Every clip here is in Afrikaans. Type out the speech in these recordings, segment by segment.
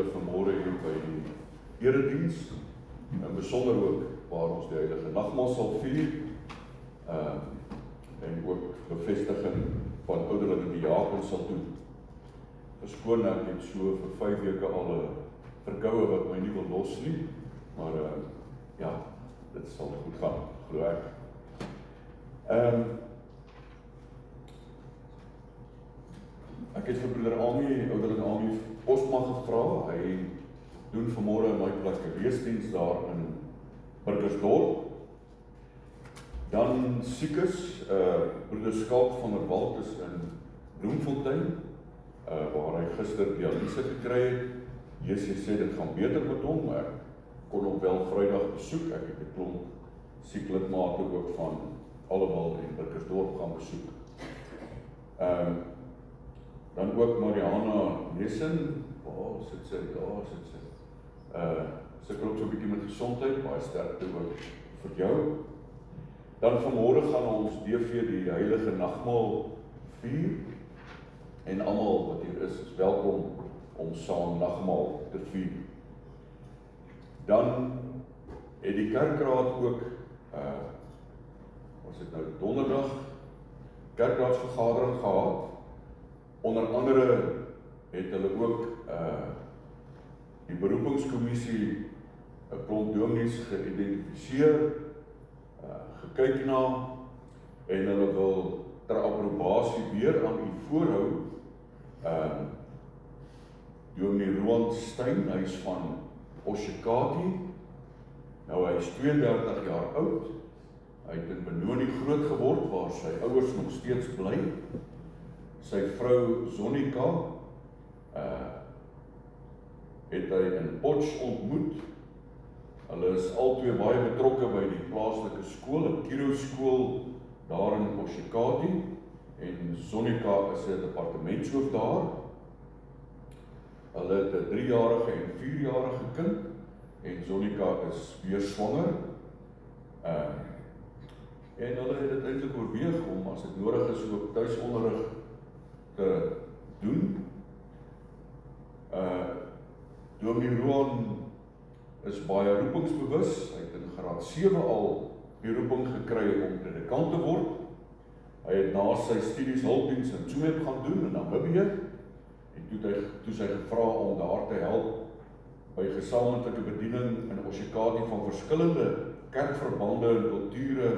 julle vanmôre hier by die erediens, en besonder ook waar ons die heilige nagmaal sal vier, en ook bevestiging van ouderlinge diakens sal doen. Verskoon ek het so vir 5 weke al 'n verkoue wat my nie wil los nie, maar ja, dit sal goed gaan, glo ek. Ek het vir broeder Ami, ouderlinge Ami Postma gevra. Hy doen vanmôre in my plek 'n weesdiens daar in Burgersdorp. Dan siekes, broeder Skalk van der Walt is in Bloemfontein, waar hy gister dialyse gekry het. JC sê dit gaan beter met hom, maar ek kon hom wel Vrydag besoek. Ek het 'n klomp sieklidmate ook van Allewal en Burgersdorp gaan besoek. Dan ook Mariana Nessen, waar sit sy? Daar sit sy. Sukkel ook so 'n bietjie met gesondheid, baie sterkte ook vir jou. Dan vanmôre gaan ons DV die heilige nagmaal vier, en almal wat hier is welkom om saam nagmaal te vier. Dan het die kerkraad ook, was dit nou donderdag, kerkraadsvergadering gehad. Onder andere het hulle ook die beroepingskommissie 'n klomp dominees geïdentifiseer, gekyk na, en hulle wil ter approbasie weer aan u voorhou dominee Roan Steyn, hy is van Oshakati. Nou hy is 32 jaar oud, hy het in Benoni groot geword waar sy ouers nog steeds bly. Sy vrou Zonika het hy in Potch ontmoet. Hulle is albei baie betrokke by die plaaslike skool, 'n Kiro skool daar in Oshakati, en Zonika is 'n departementshoof daar. Hulle het 'n 3-jarige en 4-jarige kind, en Zonika is weer swanger. En hulle het dit eintlik oorweeg om, as dit nodig is, ook tuisonderrig te doen. Dominee Roan is baie roepingsbewus. Hy het in graad 7 al die roeping gekry om predikant te word. Hy het na sy studies hulpdiens in Tsumeb gaan doen in Namibië, en toe sy gevra om daar te help by gesamentlike bediening in Oshakati van verskillende kerkverbande en kulture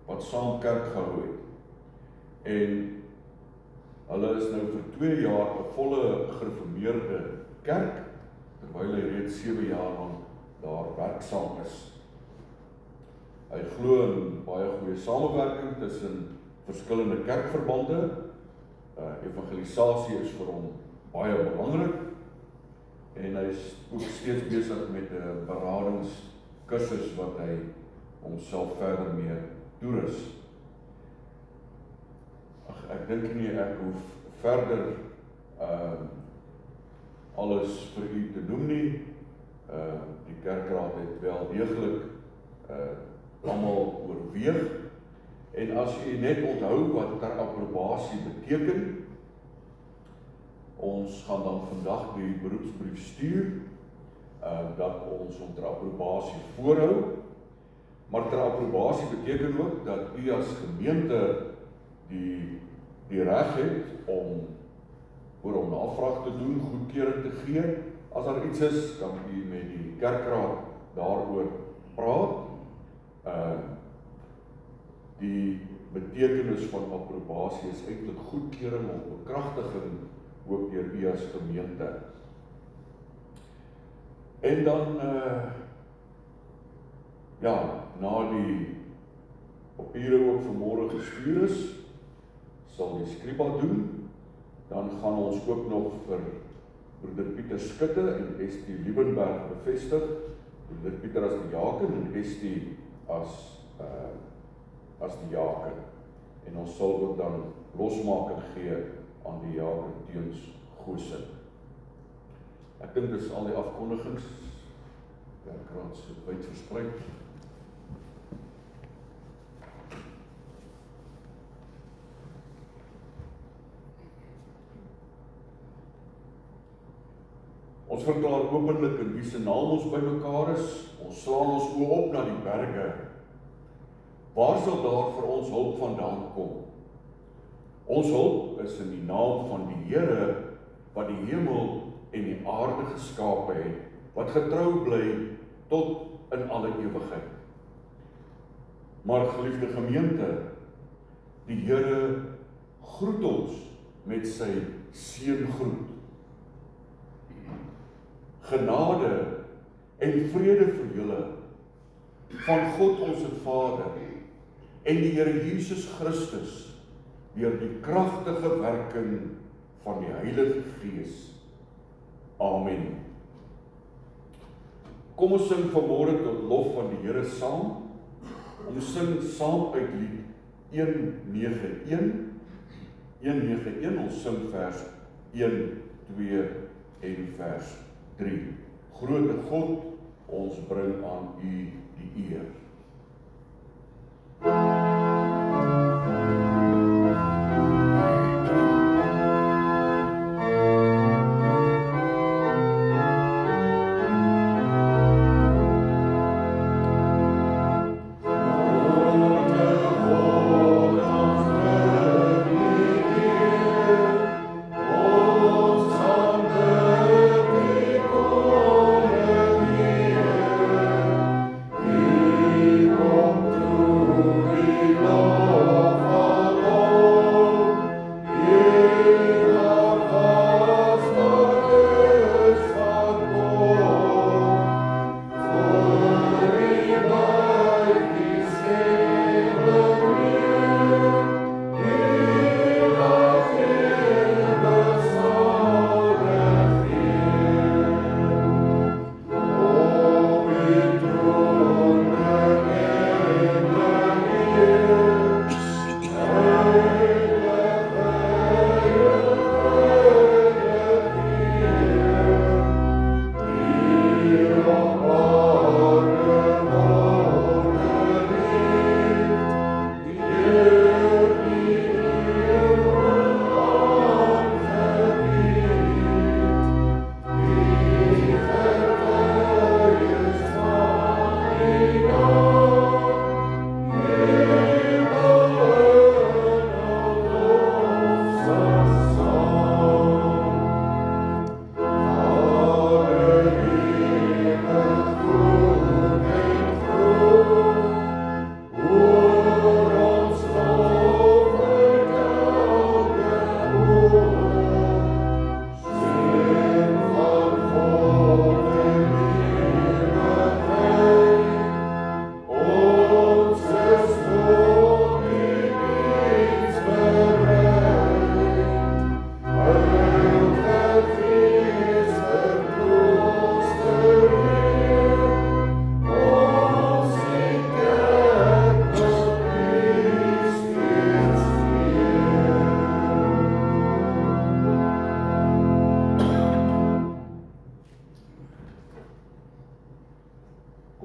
wat saam kerk gehou het. En hulle is nou vir 2 jaar 'n volle gereformeerde kerk, terwyl hy reeds 7 jaar lang daar werksaam is. Hy glo in baie goeie samewerking tussen verskillende kerkverbande. Evangelisasie is vir hom baie belangrik, en hy is ook steeds besig met 'n beradingskursus wat hy homself verder mee toerus. Ek dink nie ek hoef verder alles vir u te noem nie. Die kerkraad het wel deeglik almal oorweeg, en as u net onthou wat ter approbasie beteken, ons gaan dan vandag die beroepsbrief stuur, dat ons hom ter approbasie voorhou, maar ter approbasie beteken ook dat u as gemeente die reg het om oor hom navraag te doen, goedkeuring te gee. As daar iets is, kan u met die kerkraad daaroor praat. Die betekenis van approbasie is eintlik goedkeuring of bekragtiging ook deur u as gemeente. En dan na die papiere ook vanmôre gestuur is, sal die skriba doen. Dan gaan ons ook nog vir broeder Pieter Skutte en Estie Liebenberg bevestig. Broeder Pieter as die jaken en Estie as die jaken. En ons sal ook dan losmaking gee aan die jaken teens Goosen. Ek dink dis al die afkondigings. Kerkraad se wyd versprei. Ons verklaar openlik in wie se naam ons bymekaar is. Ons slaan ons oë op na die berge. Waar sal daar vir ons hulp vandaan kom? Ons hulp is in die naam van die Here, wat die hemel en die aarde geskape het, wat getrou bly tot in alle ewigheid. Maar geliefde gemeente, die Here groet ons met sy seëngroet. Genade en vrede vir julle van God ons Vader en die Here Jesus Christus deur die kragtige werking van die Heilige Gees. Amen. Kom ons sing vanmôre tot lof van die Here saam. Ons sing saam uit lied 191. 191, ons sing vers 1, 2 en vers 3. Grote God, ons bring aan U die eer.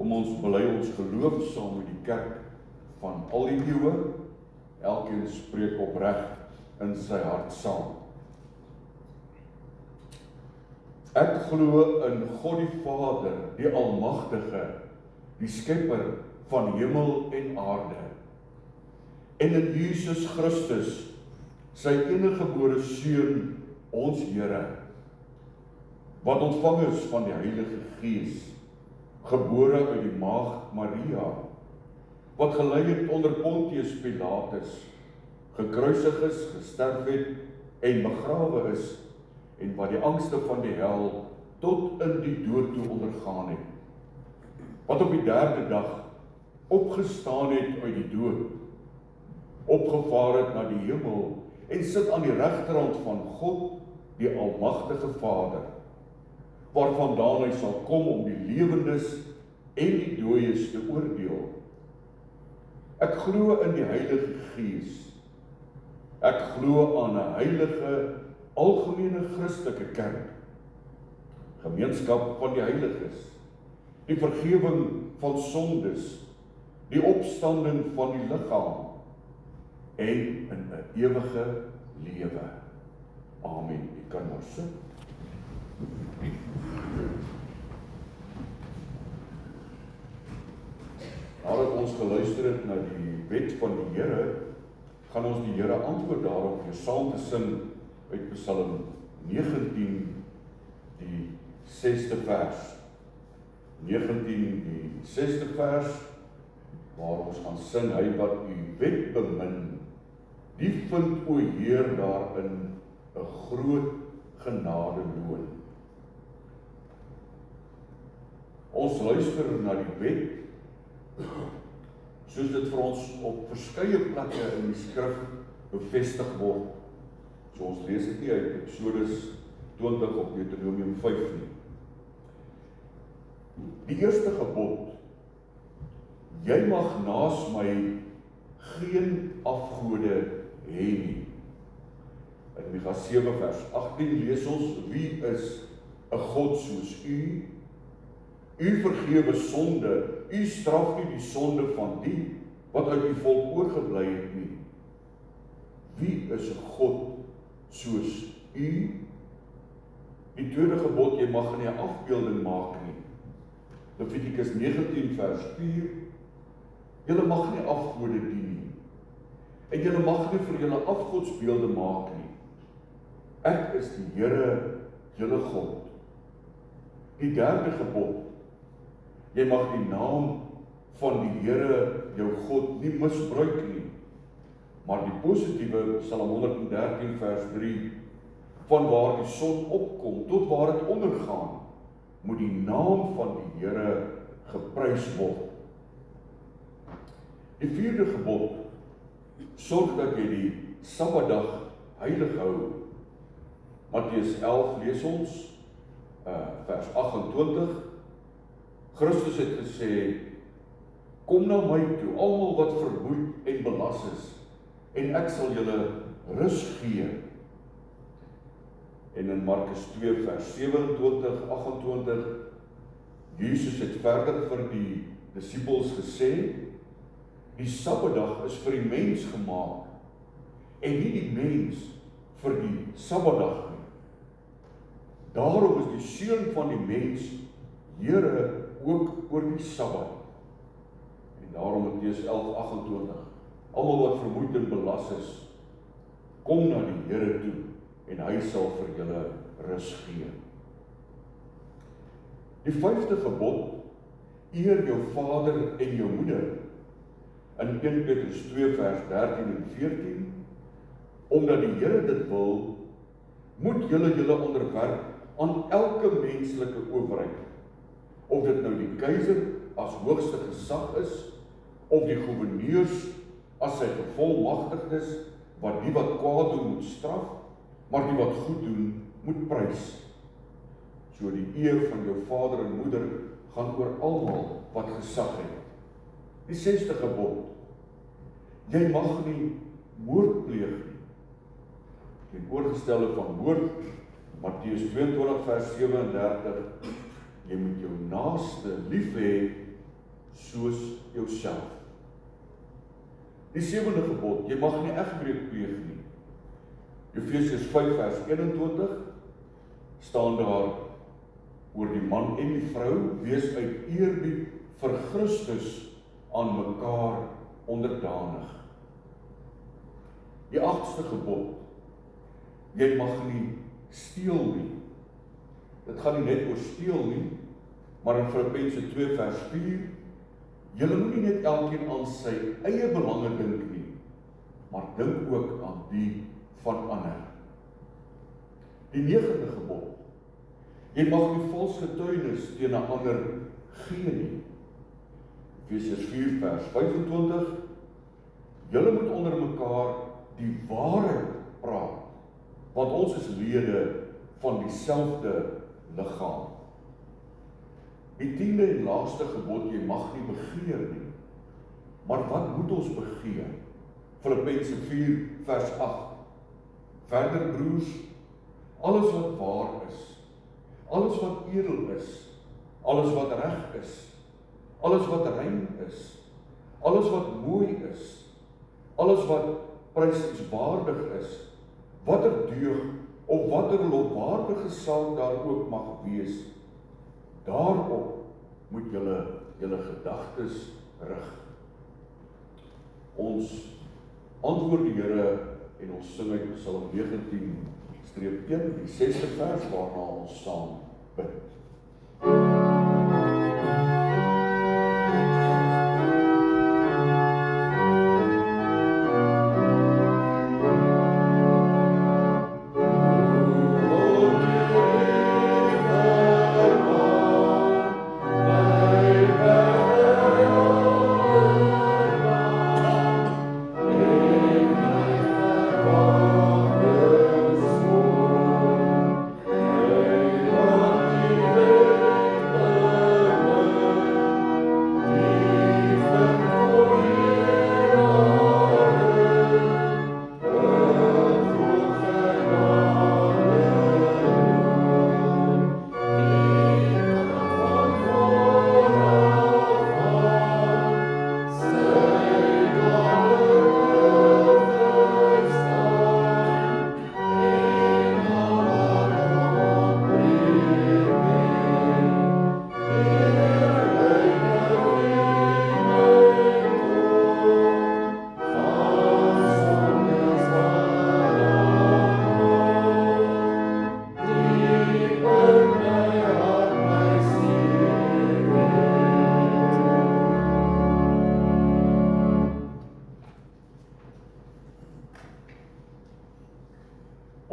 Kom ons bely ons geloof saam met die kerk van al die eeue. Elkeen spreek opreg in sy hart saam. Ek glo in God die Vader, die Almagtige, die Skepper van hemel en aarde, en in Jesus Christus, sy eniggebore Seun, ons Here, wat ontvang is van die Heilige Gees, gebore uit die maagd Maria, wat gelei het onder Pontius Pilatus, gekruisig is, gesterf het en begrawe is, en wat die angste van die hel tot in die dood toe ondergaan het, wat op die 3de dag opgestaan het uit die dood, opgevaar het na die hemel, en sit aan die regterhand van God, die Almagtige Vader, waarvandaan hy sal kom om die lewendes en die dooies te oordeel. Ek glo in die Heilige Gees. Ek glo aan 'n heilige, algemene Christelike kerk, gemeenskap van die heiliges, die vergewing van sondes, die opstanding van die liggaam en in 'n ewige lewe. Amen. U kan maar sit. ons geluister het na die wet van die Here, gaan ons die Here antwoord daarop deur saam te sing uit Psalm 19, die 6de vers. 19, die 6de vers, waar ons gaan sing, hy wat u wet bemin, die vind o Heer daarin 'n groot genadeloon. Ons luister na die wet, soos dit vir ons op verskeie plekke in die skrif bevestig word. So ons lees dit nie uit Exodus 20 of Deuteronomium 5 nie. Die eerste gebod, jy mag naas my geen afgode hê nie. In Micha 7 vers 18 lees ons, wie is 'n God soos u? U vergewe sonde, u straf nie die sonde van die wat uit die volk oorgebly het nie. Wie is 'n God soos u? Die tweede gebod, jy mag nie 'n afbeelding maak nie. Levitikus 19 vers 4, julle mag nie afgode dien nie, en julle mag nie vir julle afgodsbeelde maak nie. Ek is die Here, julle God. Die derde gebod, jy mag die naam van die Here, jou God, nie misbruik nie. Maar die positiewe, Psalm 113 vers 3, van waar die son opkom tot waar dit ondergaan, moet die naam van die Here geprys word. Die vierde gebod, sorg dat jy die Sabbatdag heilig hou. Matteus 11 lees ons, vers 28, Christus het gesê, kom na my toe, almal wat vermoeid en belas is, en ek sal julle rus gee. En in Markus 2 vers 27, 28, Jesus het verder vir die disippels gesê, die Sabbatdag is vir die mens gemaak, en nie die mens vir die Sabbatdag nie. Daarom is die seun van die mens Here ook oor die Sabbat. En daarom Matteus 11, 28, almal wat vermoeid en belas is, kom na die Here toe, en hy sal vir julle rus gee. Die vyfde gebod, eer jou vader en jou moeder, in 1 Petrus 2 vers 13 en 14, omdat die Here dit wil, moet julle onderwerp aan elke menslike owerheid, of dit nou die keiser as hoogste gesag is, of die gouverneurs as sy gevolmagtigdes, wat die wat kwaad doen moet straf, maar die wat goed doen moet prys. So die eer van jou vader en moeder gaan oor almal wat gesag het. Die 6de gebod, jy mag nie moord pleeg nie. Die oorgestelde van moord, Matteus 22 vers 37, jy moet jou naaste lief hê soos jouself. Die 7de gebod, jy mag nie egbreek pleeg nie. Efesiërs 5 vers 21 staan daar oor die man en die vrou, wees uit eerbied vir Christus aan mekaar onderdanig. Die 8ste gebod, jy mag nie steel nie. Dit gaan nie net oor steel nie, maar in Filippense 2 vers 4, julle moet nie net elkeen aan sy eie belange dink nie, maar dink ook aan die van ander. Die 9de gebod, jy mag nie vals getuienis teen 'n ander gee nie. Efesiërs 4 vers 25, julle moet onder mekaar die waarheid praat, want ons is lede van dieselfde liggaam. Die 10de en laaste gebod, jy mag nie begeer nie. Maar wat moet ons begeer? Filippense 4 vers 8. Verder broers, alles wat waar is, alles wat edel is, alles wat reg is, alles wat rein is, alles wat mooi is, alles wat prysenswaardig is, watter deug of watter lofwaardige saak daar ook mag wees, daarop moet julle gedagtes rig. Ons antwoord die Here en ons sing uit Psalm 19-1, die 6de vers waarna ons saam bid.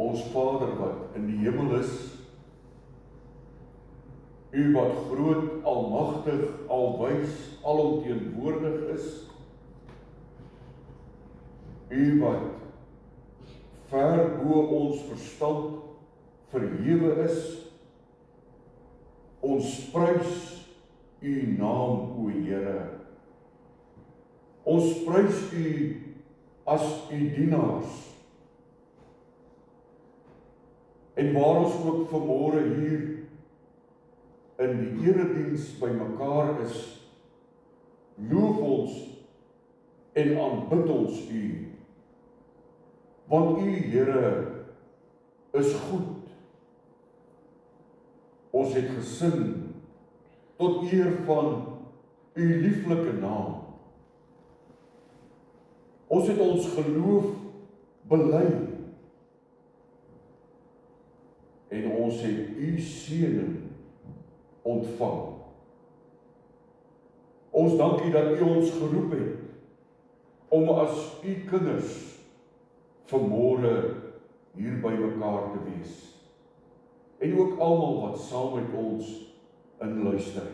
Ons Vader wat in die hemel is, U wat groot, almagtig, alwys, alomteenwoordig is, U wat ver bo ons verstand verhewe is, ons prys U naam, o Here. Ons prys U as U dienaars. En waar ons ook vanmôre hier in die erediens by mekaar is, loof ons en aanbid ons U. Want U, Here, is goed. Ons het gesing tot eer van U lieflike naam. Ons het ons geloof bely. En ons het U seëning ontvang. Ons dank U dat U ons geroep het om as U kinders vanmôre hier by mekaar te wees. En ook almal wat saam met ons inluister.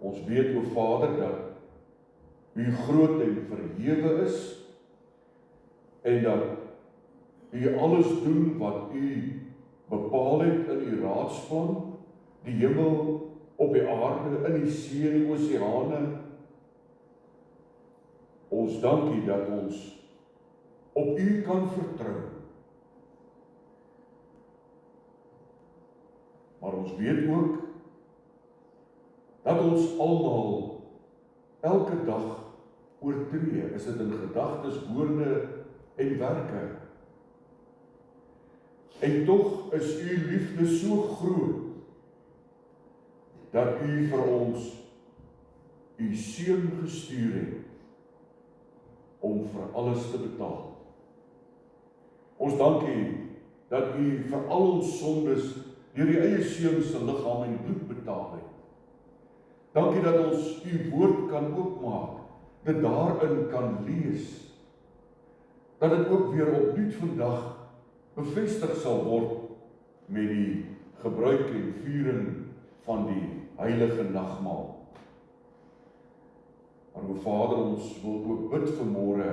Ons weet, o Vader, dat U groot en verhewe is en dat U alles doen wat U bepaal het in U raadsplan, die hemel, op die aarde, in die see en die oseane. Ons dank U dat ons op U kan vertrou. Maar ons weet ook dat ons almal elke dag oortree, is dit in gedagtes, woorde en werke. En tog is U liefde so groot, dat U vir ons U seun gestuur het, om vir alles te betaal. Ons dank U, dat U vir al ons sondes, deur die eie seun se liggaam en bloed betaal het. Dank U dat ons U woord kan oopmaak, dit daarin kan lees, dat dit ook weer opnuut vandag bevestig sal word met die gebruik en viering van die heilige nagmaal. Maar o Vader, ons wil ook bid vanmôre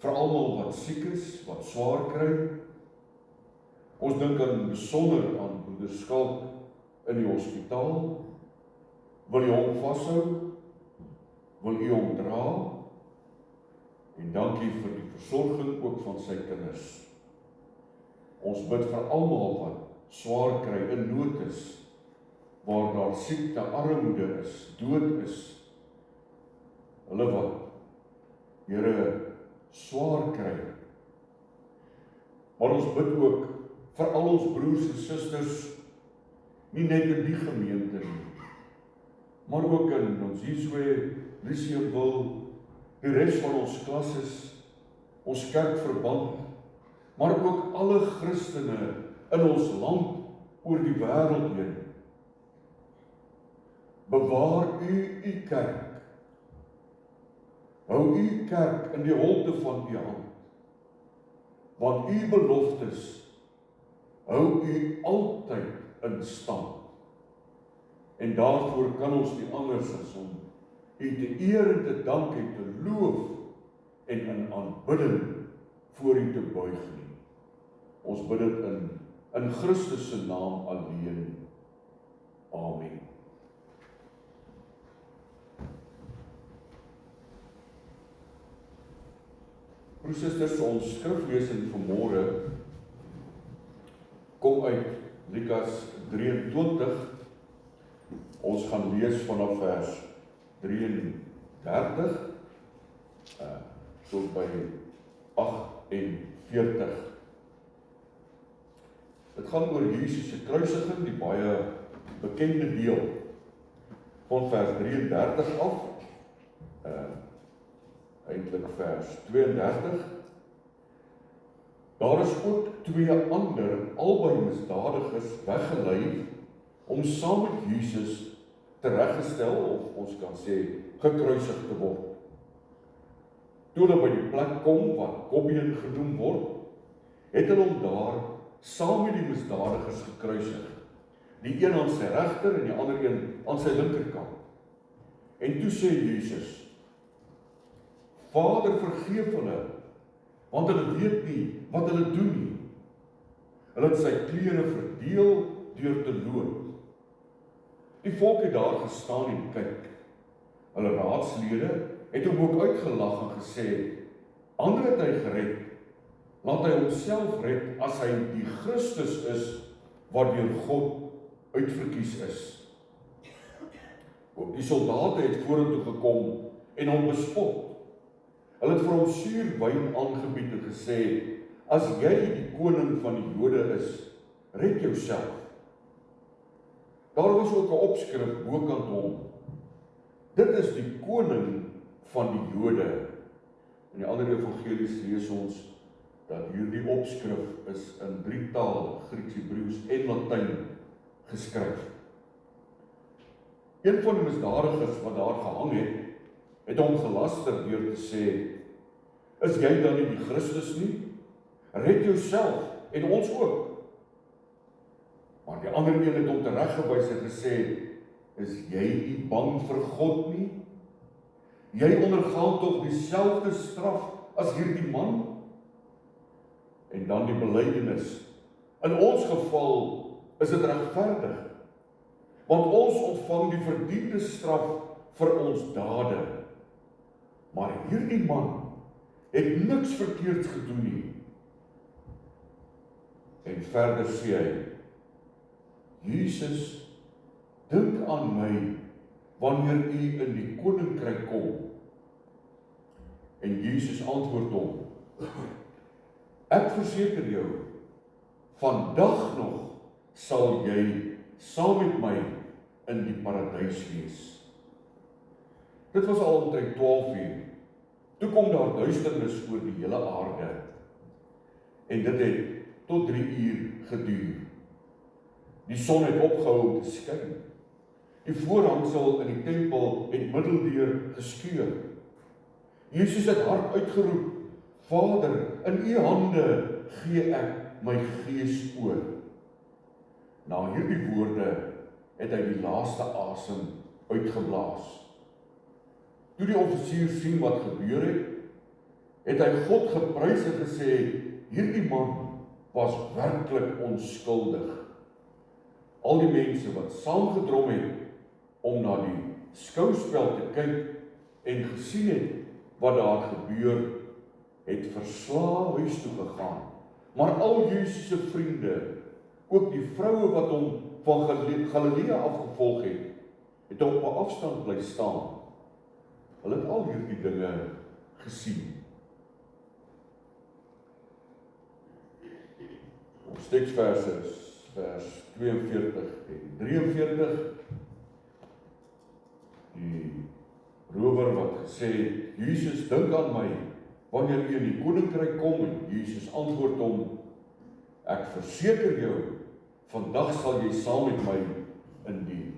vir almal wat siek is, wat swaar kry. Ons dink in besonder aan broeder Skalk in die hospitaal. Wil U hom vashou? Wil U hom dra? En dankie vir die versorging ook van sy kinders. Ons bid vir almal wat swaar kry, in nood is, waar daar siekte, armoede is, dood is. Hulle wat, Here, swaar kry. Maar ons bid ook vir al ons broers en susters, nie net in die gemeente nie, maar ook in ons Jesuwe Lyceum wil, die res van ons klasses, ons kerkverband, maar ook alle Christene in ons land oor die wêreld heen. Bewaar u kerk. Hou u kerk in die holte van u hand, want u beloftes hou u altyd in stand. En daarvoor kan ons nie anders as om u te eer en te dank en te loof en in aanbidding voor u te buig nie. Ons bid dit in Christus se naam alleen. Amen. Broers en susters, ons skriflesing vanmôre kom uit Lukas 23. Ons gaan lees vanaf vers 33 tot by 48. Dit gaan oor Jesus se kruisiging, die baie bekende deel van vers 33 af, eintlik vers 32. Daar is ook 2 ander, albei misdadigers, weggelei om saam met Jesus tereggestel, of ons kan sê, gekruisig te word. Toe hulle by die plek kom wat Kobbeen genoem word, het hulle hom daar saam met die misdadigers gekruisig. Die een aan sy regter en die ander een aan sy linkerkant. En toe sê Jesus: Vader, vergeef hulle, want hulle weet nie wat hulle doen nie. Hulle het sy klere verdeel deur te loop. Die volk het daar gestaan en kyk. Hulle raadslede het hom ook uitgelag en gesê: Ander het hy gered, laat hy homself red as hy die Christus is wat deur God uitverkies is. Ook die soldate het vorentoe gekom en hom bespot. Hulle het vir hom suur wyn aangebied en gesê: As jy die koning van die Jode is, red jouself. Daar was ook 'n opskrif bokant hom: Dit is die koning van die Jode. In die ander evangelies lees ons dat hierdie opskrif is in 3 tale, Grieks, Hebreëus en Latyn, geskryf. Een van die misdadigers wat daar gehang het hom gelaster deur te sê: Is jy dan nie die Christus nie? Red jouself en ons ook. Maar die ander een het hom tereggewys en gesê: Is jy nie bang vir God nie? Jy ondergaan tog dieselfde straf as hierdie man? En dan die belydenis: In ons geval is dit regverdig, want ons ontvang die verdiende straf vir ons dade. Maar hierdie man het niks verkeerds gedoen nie. En verder sê hy: Jesus, dink aan my wanneer u in die koninkryk kom. En Jesus antwoord hom: Ek verseker jou, vandag nog sal jy saam met my in die paradys wees. Dit was al omtrent 12 uur. Toe kom daar duisternis oor die hele aarde. En dit het tot 3 uur geduur. Die son het opgehou om te skyn. Die voorhangsel in die tempel het middeldeur geskeur. Jesus het hard uitgeroep: Vader, in u hande gee ek my gees oor. Na hierdie woorde het hy die laaste asem uitgeblaas. Toe die offisier sien wat gebeur het hy God geprys en gesê: Hierdie man was werklik onskuldig. Al die mense wat saamgedrom het om na die skouspel te kyk en gesien het wat daar gebeur, het verslae huis toe gegaan. Maar al Jesus se vriende, ook die vroue wat hom van Galilea afgevolg het op 'n afstand bly staan. Hulle het al hierdie dinge gesien. Ons teksverse is vers 42 en 43. Die rower gesê het, Jesus, dink aan my, wanneer jy in die koninkryk kom, en Jesus antwoord hom, ek verseker jou, vandag sal jy saam met my in die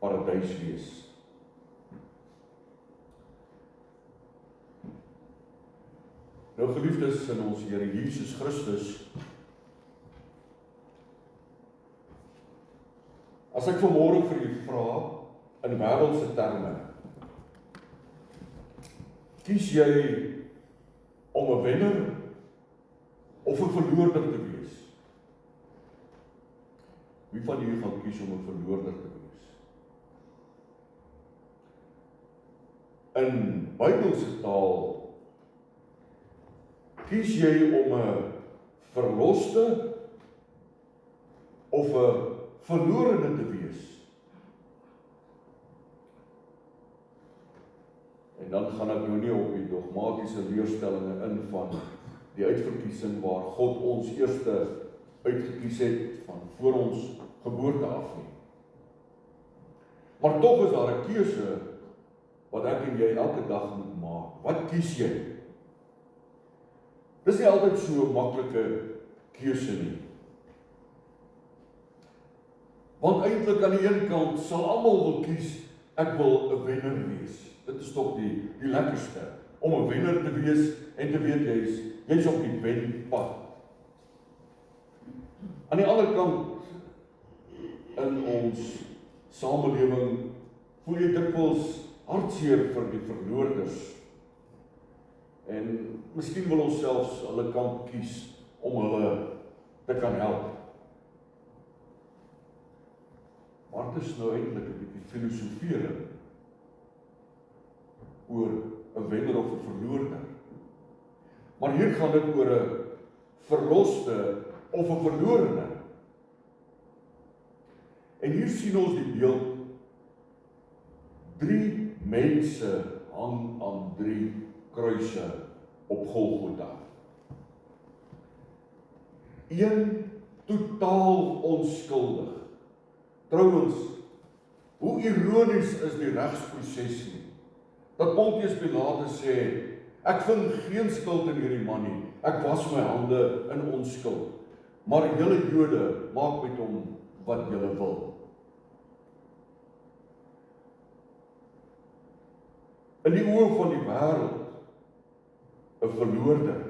paradys wees. Nou geliefdes in ons Here Jesus Christus, as ek vanmôre vir u vra, in wêreldse terme, kies jy om 'n wenner of 'n verloorder te wees? Wie van julle gaan kies om 'n verloorder te wees? In Bybelse taal, kies jy om 'n verloste of 'n verlorene te wees? En dan gaan ek nou nie op die dogmatiese leerstellinge in van die uitverkiesing waar God ons eerste uitgekies het van voor ons geboorte af nie. Maar tog is daar 'n keuse wat ek en jy elke dag moet maak. Wat kies jy? Dis nie altyd so 'n maklike keuse nie. Want eintlik aan die een kant sal almal wil kies, ek wil 'n wenner wees. Dit is tog die lekkerste, om 'n wenner te wees en te weet jy's op die wenpad. Aan die ander kant, in ons samelewing, voel jy dikwels hartseer vir die verloorders. En miskien wil ons selfs hulle kant kies om hulle te kan help. Maar dit is nou eintlik 'n bietjie filosofering oor 'n wenner of 'n verloorder. Maar hier gaan dit oor 'n verloste of 'n verlorene. En hier sien ons die beeld, 3 mense hang aan 3 kruise op Golgotha. Een totaal onskuldig. Trouwens, hoe ironies is die regsproses nie, dat Pontius Pilatus sê, ek vind geen skuld in hierdie man nie, ek was my hande in onskuld, maar julle Jode maak met hom wat julle wil. In die oë van die wêreld, 'n verloorder.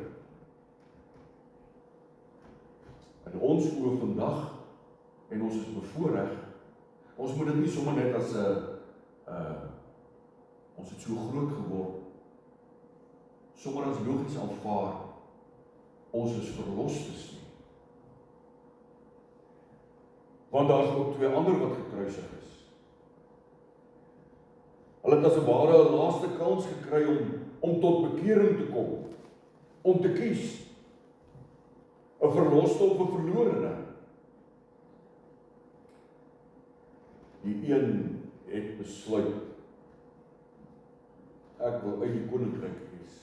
In ons oë vandag, en ons is bevoorreg, ons moet dit nie sommer net as 'n ons het so groot geword, sommer as logies aanvaar, ons is verlostes nie. Want daar is ook 2 ander wat gekruisig is. Hulle het as 'n ware 'n laaste kans gekry om tot bekering te kom, om te kies, 'n verloste of 'n verlorene. Die een het besluit, ek wil uit die koninkryk wees.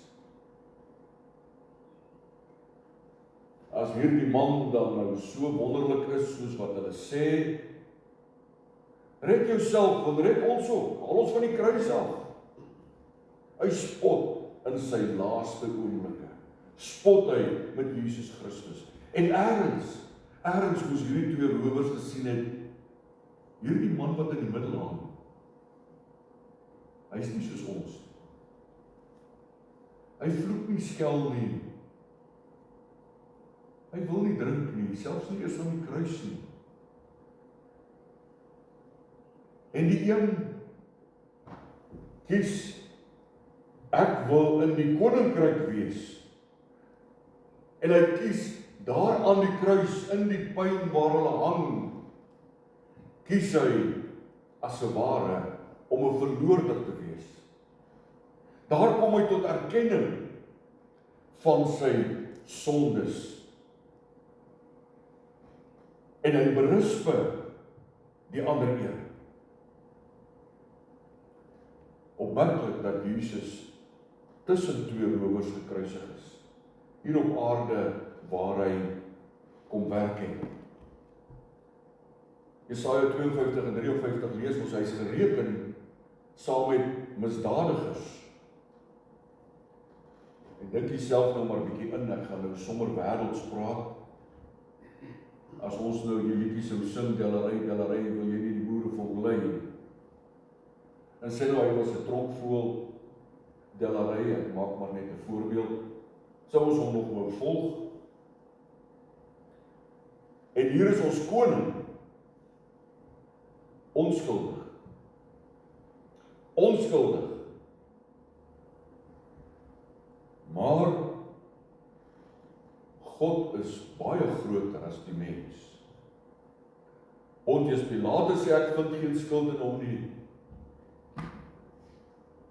As hierdie man dan nou so wonderlik is, soos wat hulle sê, red jouself, want red ons ook, haal ons van die kruis af. Hy spot in sy laaste oomblikke, spot hy met Jesus Christus. En ergens moes hierdie 2 rowers gesien het, hierdie man wat in die middel hang, hy is nie soos ons. Hy vloek nie, skel nie. Hy wil nie drink nie, selfs nie eers aan die kruis nie. En die een kies, ek wil in die koninkryk wees. En hy kies daar aan die kruis, in die pyn waar hulle hang, kies hy as 'n ware om 'n verloorder te wees. Daar kom hy tot erkenning van sy sondes. En hy berispe die ander een. Opmerklik dat Jesus tussen 2 rowers gekruisig is, hier op aarde waar hy kom werk het. Jesaja 52 en 53 lees ons, hy is gereken saam met misdadigers dink jouself nou maar 'n bietjie in, ek gaan nou sommer wêrelds praat. As ons nou die liedjie sou sing, Delary, Delary, wil jy nie die boere volk lei nie. En sê nou, hy was 'n tropvoël, Delary, ek maak maar net 'n voorbeeld, sou ons hom nog wou volg. En hier is ons koning, onskuldig. Onskuldig. Maar God is baie groter as die mens. Pontius Pilatus sê ek vind geen skuld in hom nie.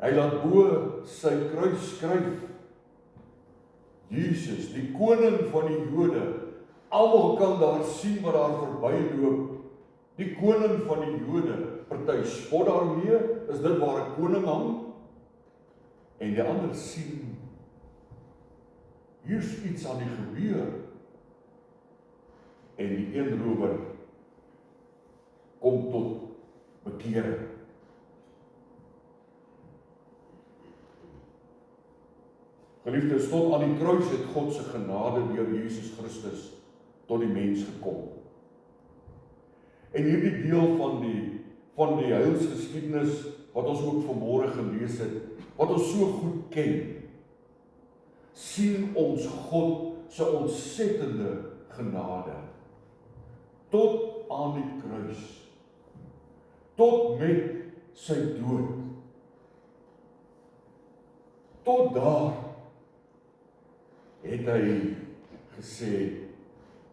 Hy laat bo sy kruis skryf: Jesus, die koning van die Jode. Almal kan daar sien wat daar verbyloop. Die koning van die Jode. Party spot daarmee, is dit waar 'n koning hang? En die ander sien, hier's iets aan die gebeur. En die een rower kom tot bekering. Geliefdes, tot aan die kruis het God se genade deur Jesus Christus tot die mens gekom. En hierdie deel van die heilsgeskiedenis wat ons ook vanmôre gelees het, wat ons so goed ken, sien ons God se ontsettende genade tot aan die kruis, tot met sy dood. Tot daar het hy gesê,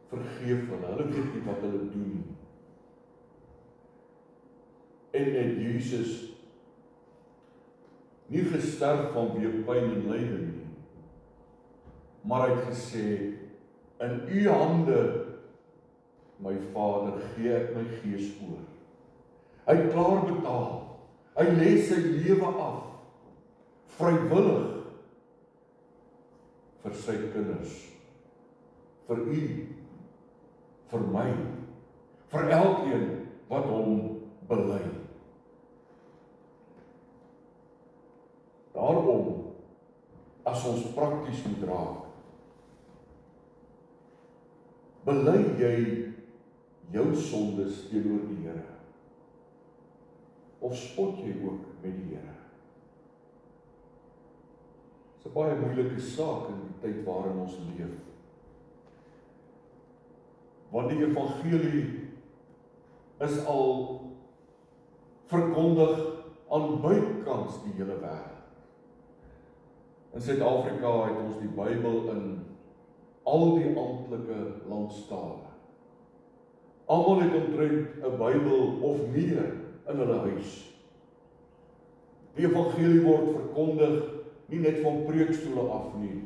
vergeef hulle weet nie wat hulle doen nie. En het Jesus nie gesterf vanweë pyn en lyde nie, maar hy het gesê, in u hande, my Vader, gee ek my gees oor. Hy het klaar betaal, hy lê sy lewe af, vrywillig, vir sy kinders, vir u, vir my, vir elkeen wat hom bely. Daarom, as ons prakties moet raak, bely jy jou sondes teenoor die Here, of spot jy ook met die Here? Dit is 'n baie moeilike saak in die tyd waarin ons leef. Want die evangelie is al verkondig aan bykans die hele wêreld. In Suid-Afrika het ons die Bybel in al die amptelike landstale. Almal het omtrent 'n Bybel of meer in hulle huis. Die evangelie word verkondig nie net van preekstoele af nie,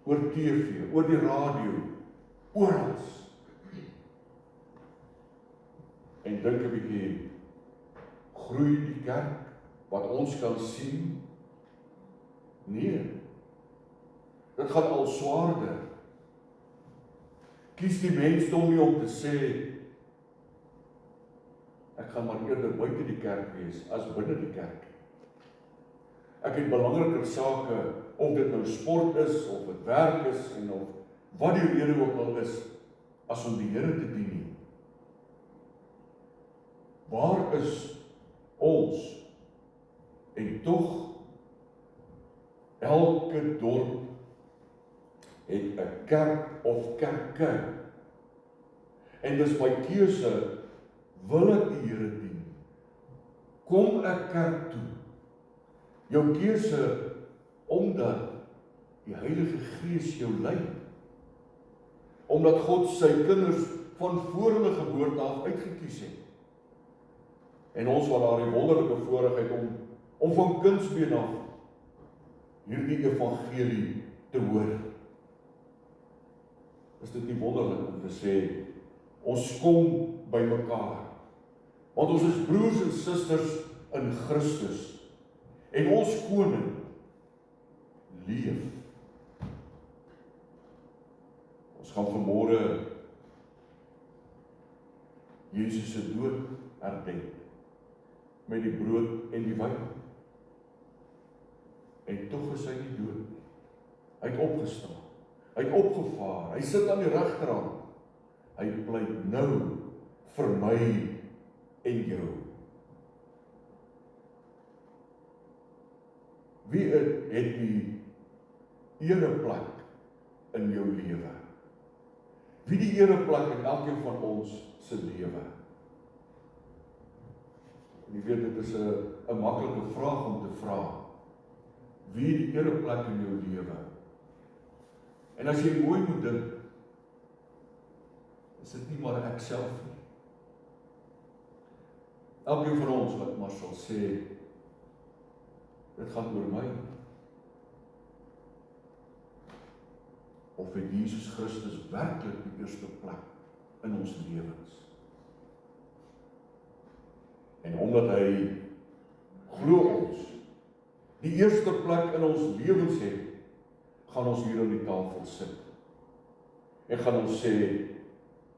oor TV, oor die radio, oral. En dink 'n bietjie, groei die kerk wat ons kan sien? Nee. Dit gaan al swaarder. Kies die mensdom nie om te sê, ek gaan maar eerder buite die kerk wees as binne die kerk. Ek het belangriker sake, of dit nou sport is, of dit werk is, en of wat die rede ook al is, as om die Here te dien nie. Waar is ons? En tog, elke dorp het 'n kerk of kerke. En dis my keuse, wil ek die Here dien? Kom ek kerk toe? Jou keuse, omdat die Heilige Gees jou lei. Omdat God sy kinders van voor hulle geboorte af uitgekies het. En ons wat daar die wonderlike voorreg het om van kindsbeen af hierdie evangelie te hoor. Is dit nie wonderlik om te sê, ons kom by mekaar, want ons is broers en susters in Christus, en ons koning leef. Ons gaan vanmôre Jesus se dood herdenk, met die brood en die wyn. En tog is hy nie dood nie. Hy het opgestaan. Hy het opgevaar. Hy sit aan die regterhand. Hy pleit nou vir my en jou. Wie het die ereplek in jou lewe? Wie die ereplek in elkeen van ons se lewe? En jy weet, dit is 'n maklike vraag om te vra. Wie die ereplek in jou lewe? En as jy mooi moet dink, is dit nie maar ek self nie. Elkeen van ons wat maar sal sê, dit gaan oor my. Of het Jesus Christus werklik die eerste plek in ons lewens? En omdat hy glo ons die eerste plek in ons lewens het, gaan ons hier aan die tafel sit. En gaan ons sê,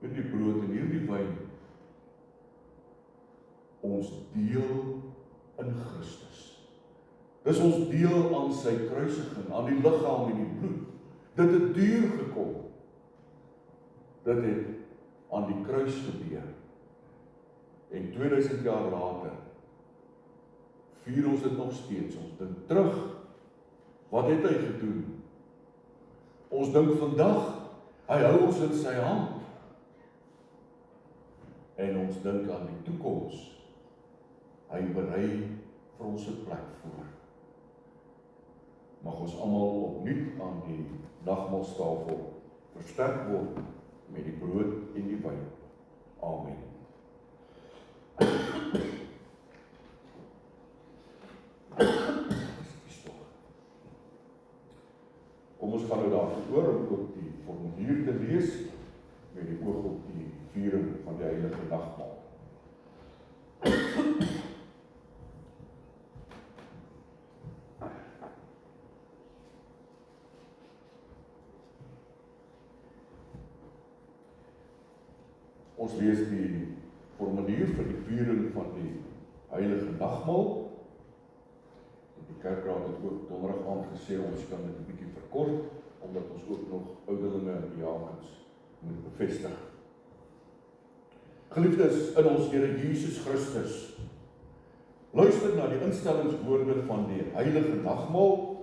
hierdie brood en hierdie wyn, ons deel in Christus. Dis ons deel aan sy kruisiging, aan die liggaam en die bloed. Dit het duur gekom. Dit het aan die kruis gebeur. En 2000 jaar later vier ons dit nog steeds. Ons dink terug. Wat het hy gedoen? Ons dink vandag, hy hou ons in sy hand. En ons dink aan die toekoms. Hy berei vir ons 'n plek voor. Mag ons almal opnuut aan die nagmaaltafel versterk word met die brood en die wyn. Amen. Kom ons gaan nou daarvoor oor om ook die formulier te lees met die oog op die viering van die heilige nagmaal. Ons lees die formulier vir die viering van die heilige nagmaal. Die kerkraad het ook donderdag aand gesê ons kan dit 'n bietjie verkort, omdat ons ook nog ouderlinge en diakens moet bevestig. Geliefdes in ons Here Jesus Christus, luister na die instellingswoorde van die heilige nagmaal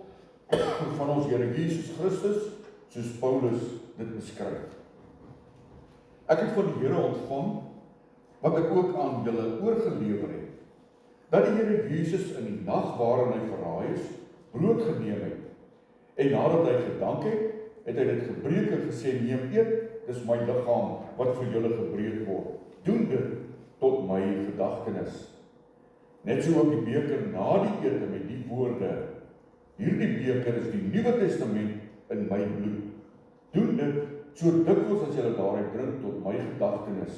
van ons Here Jesus Christus, soos Paulus dit beskryf. Ek het van die Here ontvang, wat ek ook aan julle oorgelewer het, dat die Here Jesus in die nag waarin hy verraai is, brood geneem het, en nadat hy gedank het, het hy dit gebreek en gesê, neem eet, dis my liggaam wat vir julle gebreek word. Doen dit tot my gedagtenis. Net so ook die beker na die ete met die woorde, hierdie beker is die Nuwe Testament in my bloed. Doen dit so dikwels as julle daaruit drink tot my gedagtenis.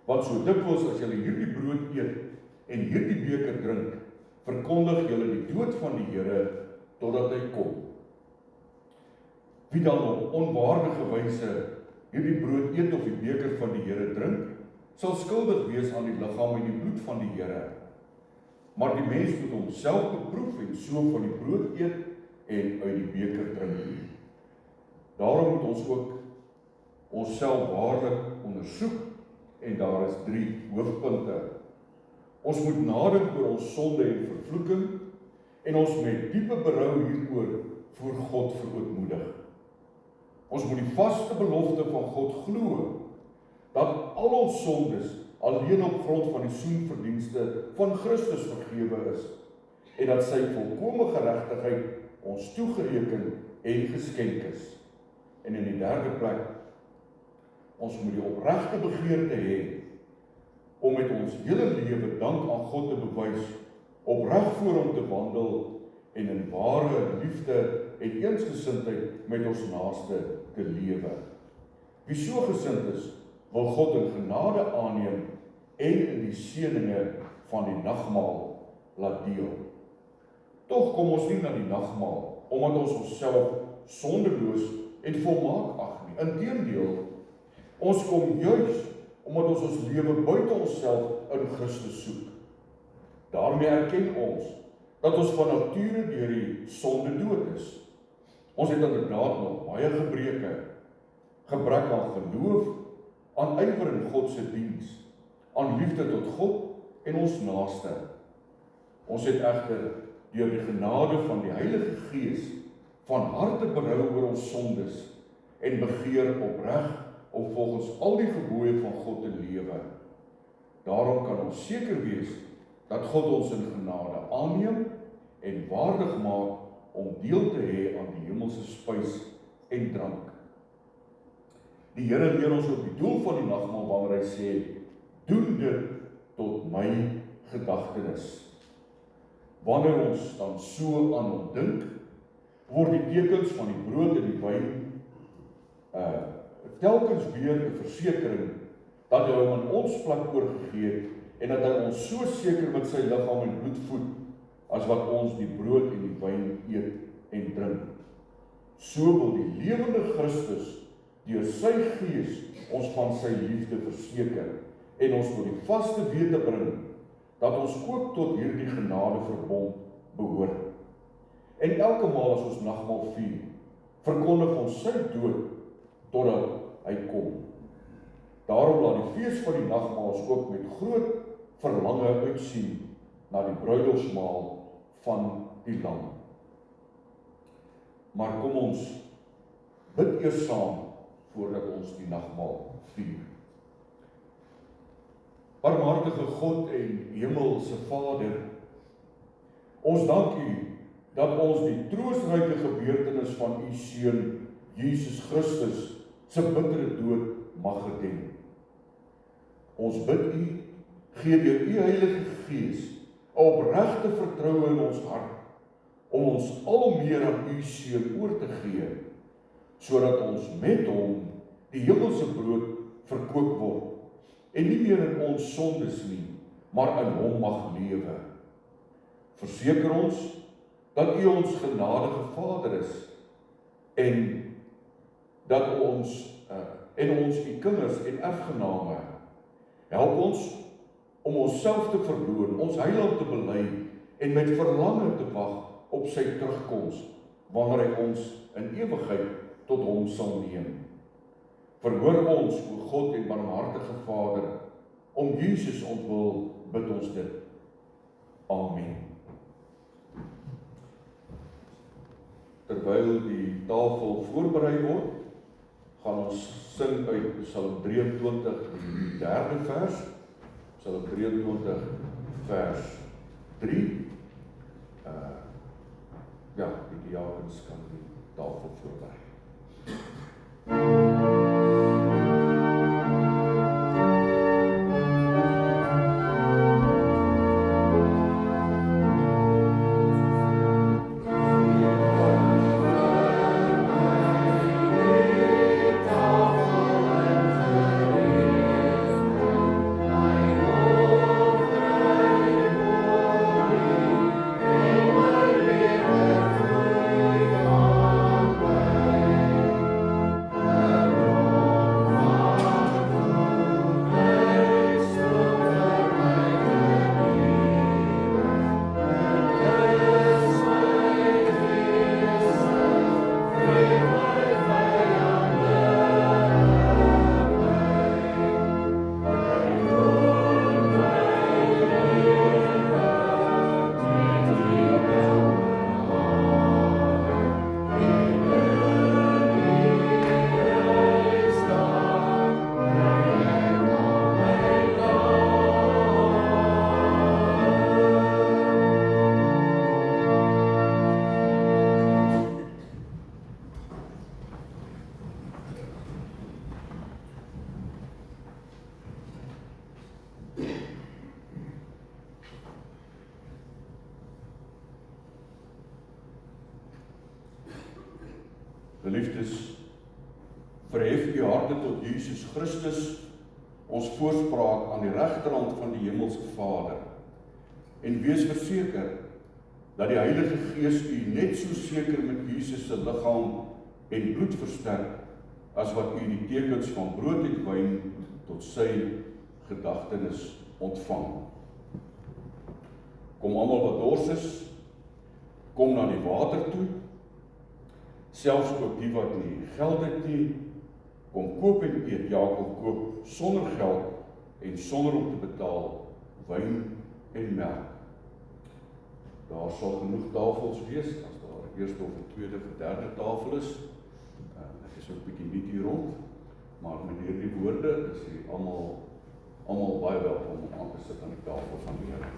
Want so dikwels as julle hierdie brood eet en hierdie beker drink, verkondig julle die dood van die Here totdat hy kom. Wie dan op onwaardige wyse hierdie brood eet of die beker van die Here drink, sal skuldig wees aan die liggaam en die bloed van die Here. Maar die mens moet homself beproef en so van die brood eet en uit die beker drink. Daarom moet ons ook onsself waarlik ondersoek en daar is 3 hoofpunte. Ons moet nadink oor ons sonde en vervloeking en ons met diepe berou hieroor voor God verootmoedig. Ons moet die vaste belofte van God glo, dat al ons sondes alleen op grond van die soenverdienste van Christus vergewe is, en dat sy volkome geregtigheid ons toegereken en geskenk is. En in die derde plek, ons moet die opregte begeerte hê, om met ons hele lewe dank aan God te bewys, opreg voor hom te wandel, en in ware liefde en eensgesindheid met ons naaste te lewe. Wie so gesind is, wil God in genade aanneem en in die seëninge van die nagmaal laat deel. Tog kom ons nie na die nagmaal, omdat ons onsself sondeloos en volmaak ag nie. Inteendeel, ons kom juis omdat ons ons lewe buite onsself in Christus soek. Daarmee erken ons dat ons van nature deur die sonde dood is. Ons het inderdaad nog baie gebreke, gebrek aan geloof, aan ywer in God se diens, aan liefde tot God en ons naaste. Ons het egter deur die genade van die Heilige Gees van harte berou oor ons sondes en begeer opreg om volgens al die gebooie van God te lewe. Daarom kan ons seker wees dat God ons in genade aanneem en waardig maak om deel te hê aan die hemelse spys en drank. Die Here leer ons ook die doel van die nagmaal wanneer hy sê, doen dit tot my gedagtenis. Wanneer ons dan so aan hom dink, word die tekens van die brood en die wyn telkens weer 'n versekering dat hy hom in ons plek oorgegee het en dat hy ons so seker met sy liggaam en bloed voed as wat ons die brood en die wyn eet en drink. So wil die lewende Christus deur sy Gees ons van sy liefde verseker en ons tot die vaste wete bring dat ons ook tot hierdie genadeverbond behoort. En elke maal as ons nagmaal vier, verkondig ons sy dood totdat hy kom. Daarom laat die fees van die nagmaal ons ook met groot verlange uitsien na die bruilofsmaal van die Lam. Maar kom ons bid eers saam voordat ons die nagmaal vier. Barmhartige God en Hemelse Vader, ons dank U dat ons die troostryke gebeurtenis van U Seun Jesus Christus se bittere dood mag gedenk. Ons bid U, gee deur U Heilige Gees 'n opregte vertroue in ons hart om ons al meer aan U Seun oor te gee, sodat ons met hom die hemelse brood verkoop word en nie meer in ons sondes nie, maar in hom mag lewe. Verseker ons dat U ons genadige Vader is en dat ons U kinders en erfgename. Help ons om onsself te verloon, ons heiland te bely en met verlange te wag op sy terugkoms, wanneer hy ons in ewigheid tot hom sal neem. Verhoor ons, o God en barmhartige Vader, om Jesus ontwil bid ons dit. Amen. Terwyl die tafel voorberei word, gaan ons sing uit Psalm 23, die 3de vers, Psalm 23, vers 3. Die diakens kan die tafel voorberei. Geliefdes, verhef u harte tot Jesus Christus, ons voorspraak aan die regterhand van die Hemelse Vader, en wees verseker dat die Heilige Gees u net so seker met Jesus se liggaam en bloed versterk, as wat u die tekens van brood en wyn tot sy gedagtenis ontvang. Kom almal wat dors is, kom na die water toe. selfs ook die wat nie geld het nie, kom koop en eet. Jakob koop sonder geld en sonder om te betaal wyn en melk. Daar sal genoeg tafels wees, as daar 'n eerste of 'n tweede of 'n derde tafel is. Ek is ook 'n bietjie nuut hier rond, maar met hierdie woorde is jy almal baie welkom om aan te sit aan die tafel van die Here.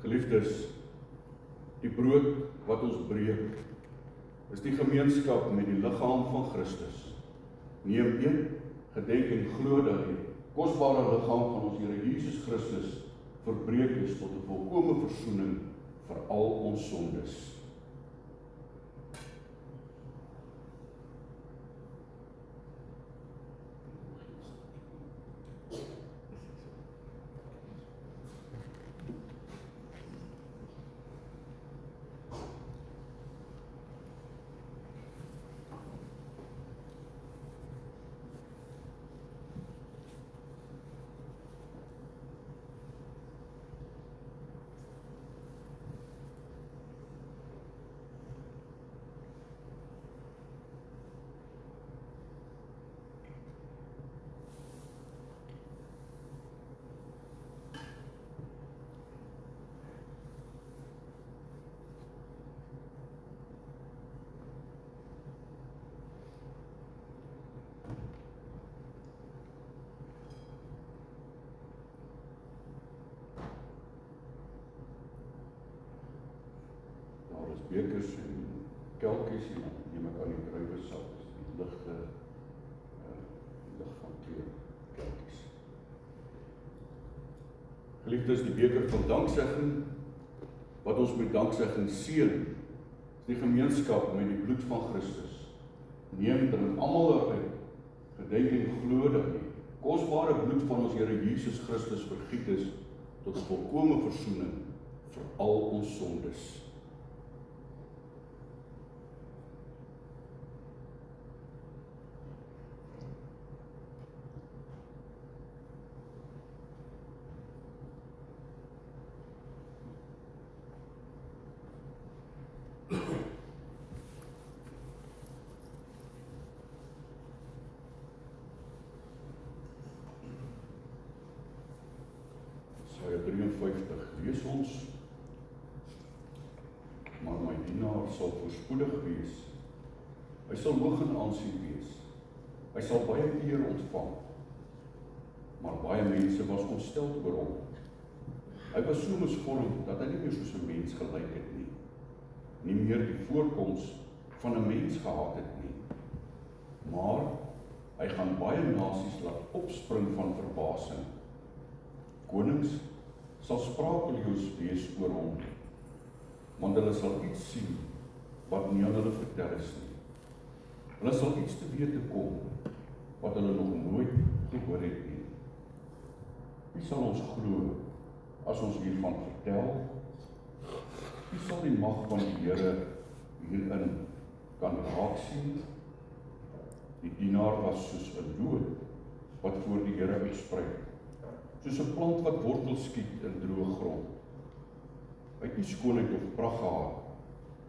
Geliefdes, die brood wat ons breek, is die gemeenskap met die liggaam van Christus. Neem eet, gedenk en glo dat die kosbare liggaam van ons Here Jesus Christus verbreek is tot 'n volkomme versoening vir al ons sondes. Bekers en kelkies en dan neem ek aan die druiwesap, is die ligte lig van kleur kelkies. Geliefdes, die beker van danksegging, wat ons met danksegging seën, is die gemeenskap met die bloed van Christus. Neem drink almal daaruit, gedenk en glo dat die kosbare bloed van ons Here Jesus Christus vergiet is tot 'n volkomme versoening vir al ons sondes. Jesaja 53 lees ons, maar my dienaar sal voorspoedig wees, hy sal hoog in aansien wees, hy sal baie eer ontvang, maar baie mense was ontstel oor hom. Hy was so misvorm dat hy nie meer soos 'n mens gelyk het nie meer die voorkoms van 'n mens gehad het nie, maar hy gaan baie nasies laat opspring van verbasing. Konings sal sprakeloos wees oor hom, want hulle sal iets sien wat nie aan hulle vertel is nie. Hulle sal iets te wete kom wat hulle nog nooit gehoor het nie. Wie sal ons glo as ons hiervan vertel? Wie sal die mag van die Here hierin kan raak sien. Die dienaar was soos 'n loot wat voor die Here uitsprei, soos 'n plant wat wortels skiet in droë grond. Hy het nie skoonheid of pragt gehad,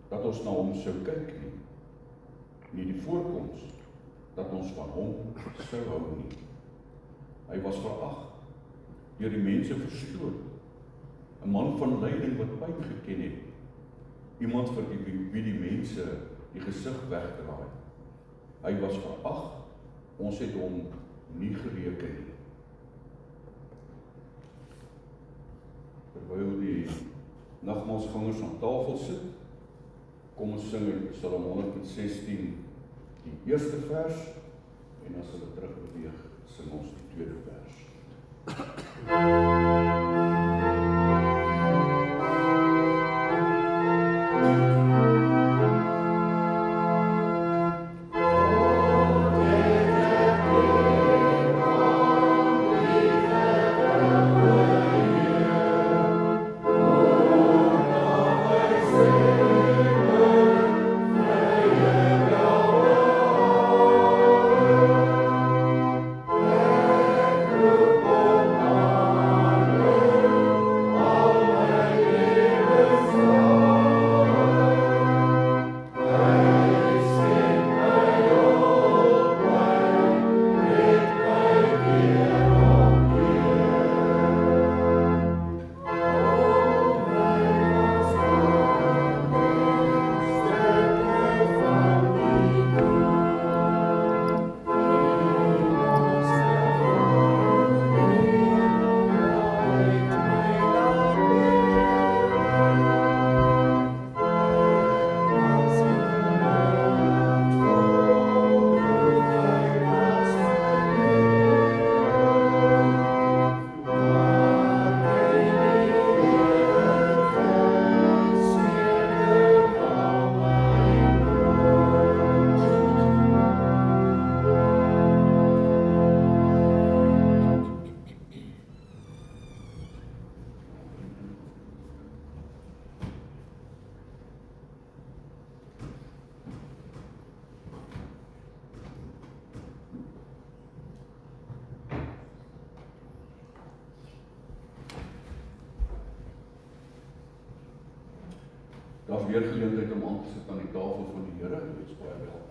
dat ons na hom sou kyk nie die voorkoms, dat ons van hom sou hou nie. Hy was verag, deur die mense verstoot, 'n man van lyding wat pyn geken het, iemand vir wie die mense die gesig wegdraai. Hy was verag, ons het hom nie gereken nie. Terwyl die nagmaalsgangers aan tafel sit, kom ons sing in Psalm 116 die eerste vers, en as hulle terugbeweeg, sing ons die tweede vers. Daar's weer geleentheid om aan te sit aan die tafel van die Here, dit is baie welkom.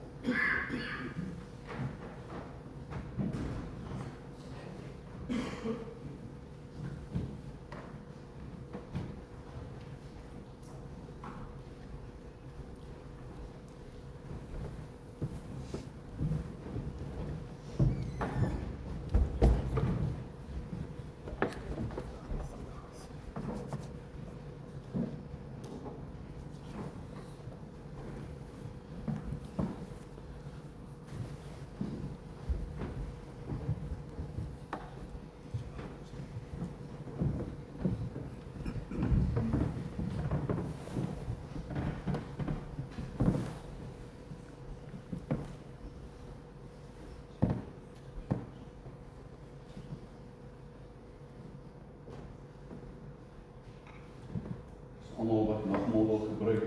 Almal wat nagmaal wil gebruik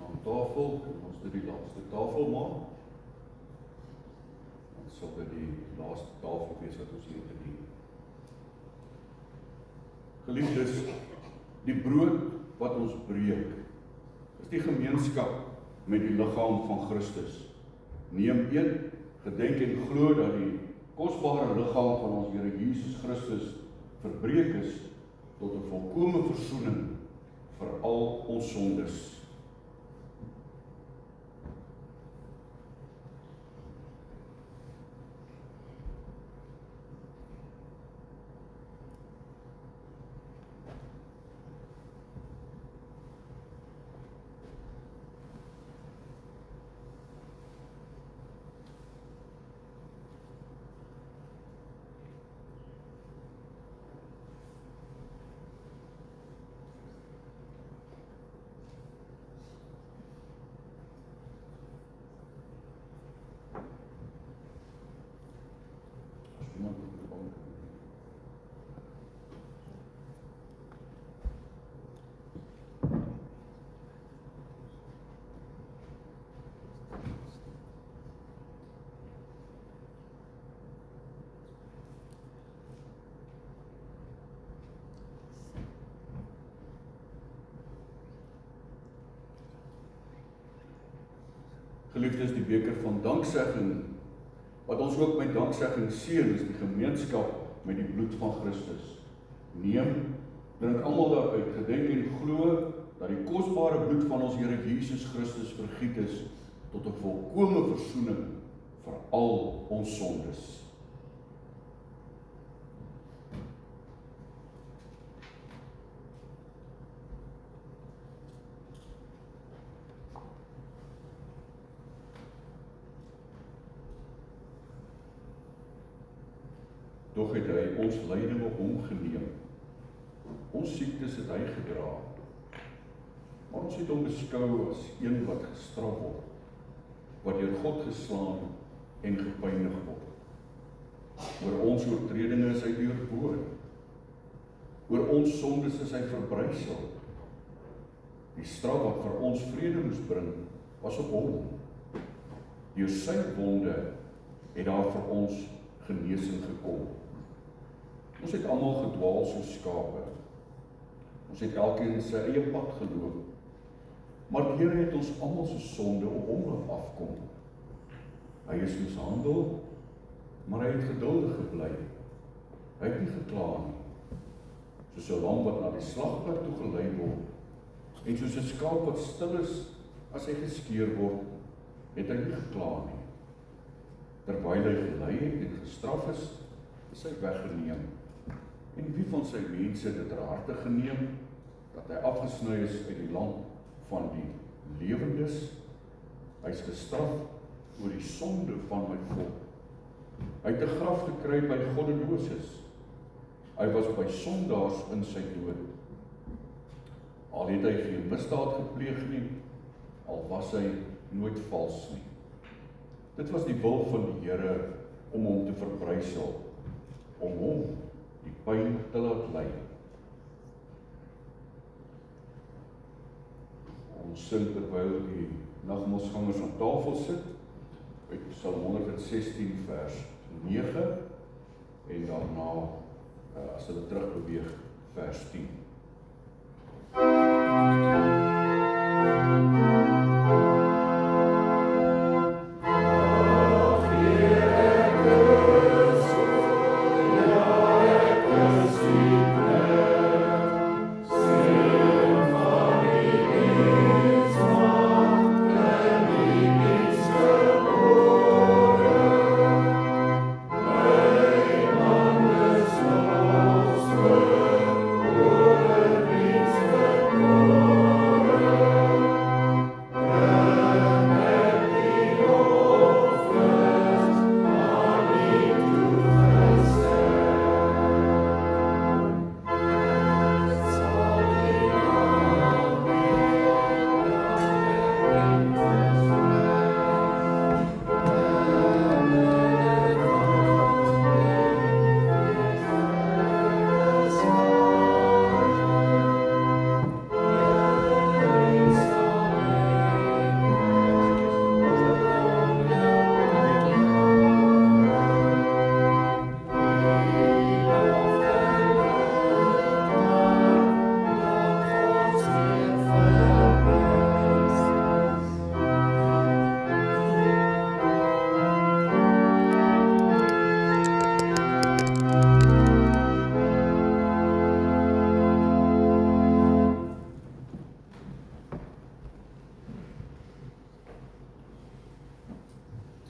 aan tafel, ons dit die laaste tafel maak. Dan sal dit die laaste tafel wees wat ons hier bedien. Geliefdes, die brood wat ons breek, is die gemeenskap met die liggaam van Christus. Neem een, gedenk en glo dat die kosbare liggaam van ons Here Jesus Christus verbreek is tot 'n volkome versoening vir al ons sondes. Geliefdes, die beker van danksegging, wat ons ook met danksegging seën, is die gemeenskap met die bloed van Christus. Neem, drink almal daaruit, gedenk en glo dat die kosbare bloed van ons Here Jesus Christus vergiet is tot 'n volkome versoening vir al ons sondes. Doch het hy ons lyding op hom geneem. Ons siektes het hy gedra. Maar ons het hom beskou as een wat gestraf word, wat deur God geslaan en gepynig word. Oor ons oortredinge is hy deurboor. Oor ons sondes is hy verbrysel. Die straf wat vir ons vrede moes bring, was op hom. Deur sy wonde het daar vir ons genesing gekom. Ons het almal gedwaal soos skape. Ons het elkeen sy eie pad geloop. Maar die Here het ons almal se sonde op hom laat afkom. Hy is mishandel, maar hy het geduldig gebly. Hy het nie gekla nie. Soos 'n lam wat na die slagplek toe gelei word, en soos 'n skaap wat stil is as hy geskeer word, het hy nie gekla nie. Terwyl hy gelei het en gestraf is hy weggeneem. En wie van sy mense het dit ter harte geneem, dat hy afgesny is uit die land van die lewendes? Hy is gestraf oor die sonde van my volk. Hy het 'n graf gekry by goddeloses. Hy was by sondaars in sy dood. Al het hy geen misdaad gepleeg nie, al was hy nooit vals nie. Dit was die wil van die Here om hom te verbrysel, om hom die pyn te laat ly. Ons sing terwyl die nagmaalsgangers aan tafel sit, uit Psalm 116 vers 9, en daarna, as hulle terugbeweeg, vers 10.